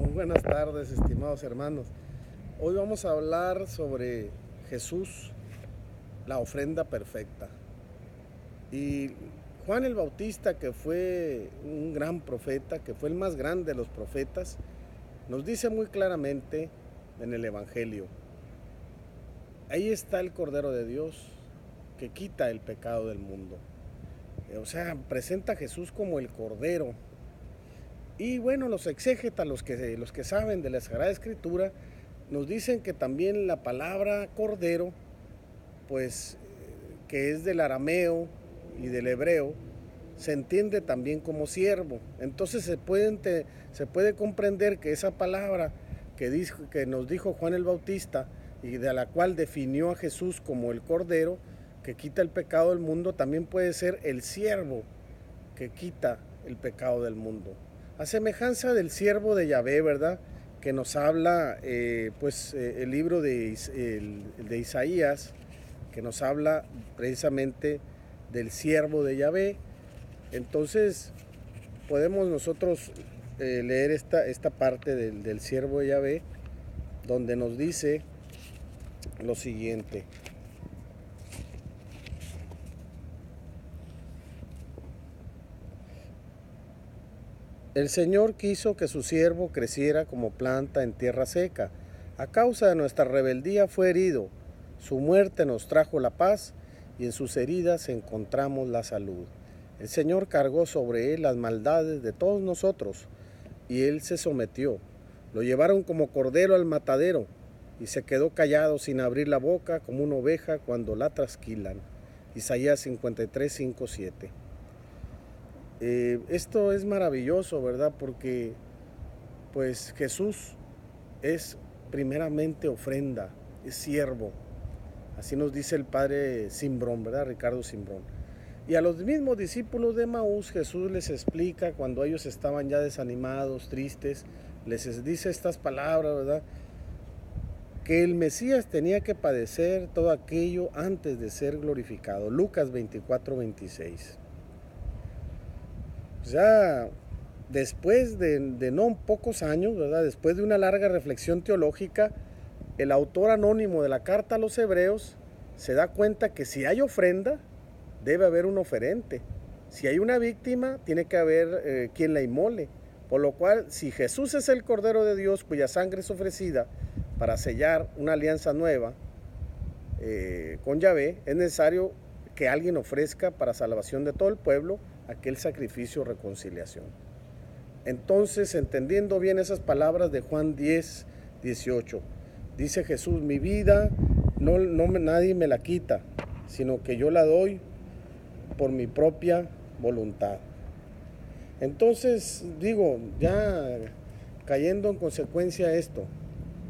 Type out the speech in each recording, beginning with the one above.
Muy buenas tardes, estimados hermanos. Hoy vamos a hablar sobre Jesús, la ofrenda perfecta. Y Juan el Bautista, que fue un gran profeta, que fue el más grande de los profetas, nos dice muy claramente en el Evangelio: ahí está el Cordero de Dios que quita el pecado del mundo. O sea, presenta a Jesús como el Cordero. Y bueno, los exégetas, los que saben de la Sagrada Escritura, nos dicen que también la palabra cordero, pues que es del arameo y del hebreo, se entiende también como siervo. Entonces se puede comprender que esa palabra que nos dijo Juan el Bautista y de la cual definió a Jesús como el cordero que quita el pecado del mundo, también puede ser el siervo que quita el pecado del mundo. A semejanza del siervo de Yahvé, ¿verdad? Que nos habla el libro de Isaías, que nos habla precisamente del siervo de Yahvé. Entonces podemos nosotros leer esta parte del siervo de Yahvé, donde nos dice lo siguiente: el Señor quiso que su siervo creciera como planta en tierra seca. A causa de nuestra rebeldía fue herido. Su muerte nos trajo la paz y en sus heridas encontramos la salud. El Señor cargó sobre él las maldades de todos nosotros y él se sometió. Lo llevaron como cordero al matadero y se quedó callado sin abrir la boca como una oveja cuando la trasquilan. Isaías 53, 5, 7. Esto es maravilloso, ¿verdad? Porque pues Jesús es primeramente ofrenda, es siervo. Así nos dice el padre Simbrón, ¿verdad? Ricardo Simbrón. Y a los mismos discípulos de Emaús Jesús les explica, cuando ellos estaban ya desanimados, tristes, les dice estas palabras, ¿verdad? Que el Mesías tenía que padecer todo aquello antes de ser glorificado. Lucas 24, 26. Ya después de no pocos años, ¿verdad? Después de una larga reflexión teológica, el autor anónimo de la carta a los Hebreos se da cuenta que si hay ofrenda, debe haber un oferente. Si hay una víctima, tiene que haber quien la inmole. Por lo cual, si Jesús es el Cordero de Dios cuya sangre es ofrecida para sellar una alianza nueva con Yahvé, es necesario que alguien ofrezca para salvación de todo el pueblo aquel sacrificio o reconciliación. Entonces, entendiendo bien esas palabras de Juan 10, 18, dice Jesús: mi vida nadie me la quita, sino que yo la doy por mi propia voluntad. Entonces, digo, ya cayendo en consecuencia esto,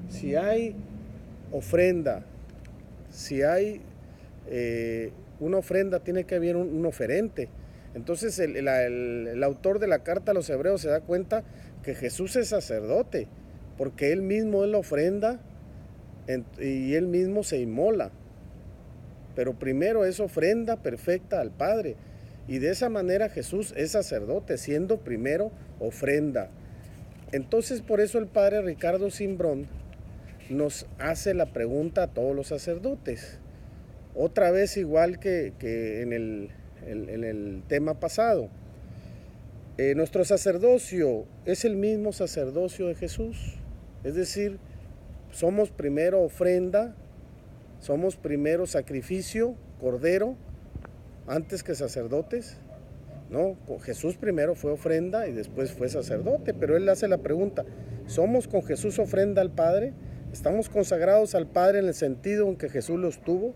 si hay ofrenda, si hay una ofrenda, tiene que haber un oferente. Entonces el autor de la carta a los Hebreos se da cuenta que Jesús es sacerdote, porque él mismo es la ofrenda y él mismo se inmola. Pero primero es ofrenda perfecta al Padre. Y de esa manera Jesús es sacerdote, siendo primero ofrenda. Entonces por eso el padre Ricardo Simbrón nos hace la pregunta a todos los sacerdotes. Otra vez, igual que en el tema pasado. Nuestro sacerdocio es el mismo sacerdocio de Jesús. Es decir, somos primero ofrenda, somos primero sacrificio, cordero, antes que sacerdotes. No, Jesús primero fue ofrenda y después fue sacerdote, pero él hace la pregunta: ¿somos con Jesús ofrenda al Padre? ¿Estamos consagrados al Padre en el sentido en que Jesús lo estuvo?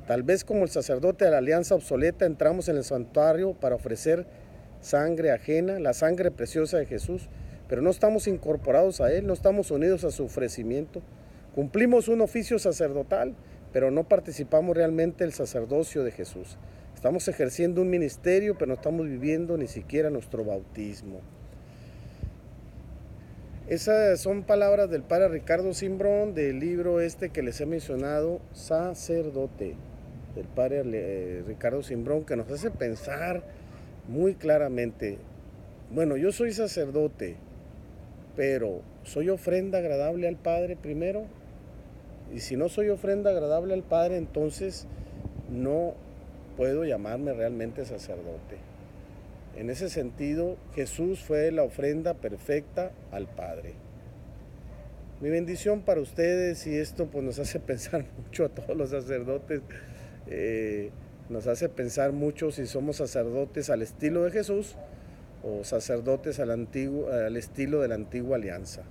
Tal vez como el sacerdote de la alianza obsoleta entramos en el santuario para ofrecer sangre ajena, la sangre preciosa de Jesús, pero no estamos incorporados a Él, no estamos unidos a su ofrecimiento. Cumplimos un oficio sacerdotal, pero no participamos realmente del sacerdocio de Jesús. Estamos ejerciendo un ministerio, pero no estamos viviendo ni siquiera nuestro bautismo. Esas son palabras del padre Ricardo Simbrón, del libro que les he mencionado, Sacerdote, del padre Ricardo Simbrón, que nos hace pensar muy claramente. Bueno, yo soy sacerdote, pero ¿Soy ofrenda agradable al Padre primero? Y si no soy ofrenda agradable al Padre, entonces no puedo llamarme realmente sacerdote. En ese sentido, Jesús fue la ofrenda perfecta al Padre. Mi bendición para ustedes, y esto pues nos hace pensar mucho a todos los sacerdotes, nos hace pensar mucho si somos sacerdotes al estilo de Jesús o sacerdotes al estilo de la antigua alianza.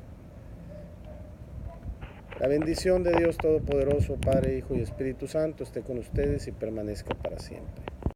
La bendición de Dios Todopoderoso, Padre, Hijo y Espíritu Santo esté con ustedes y permanezca para siempre.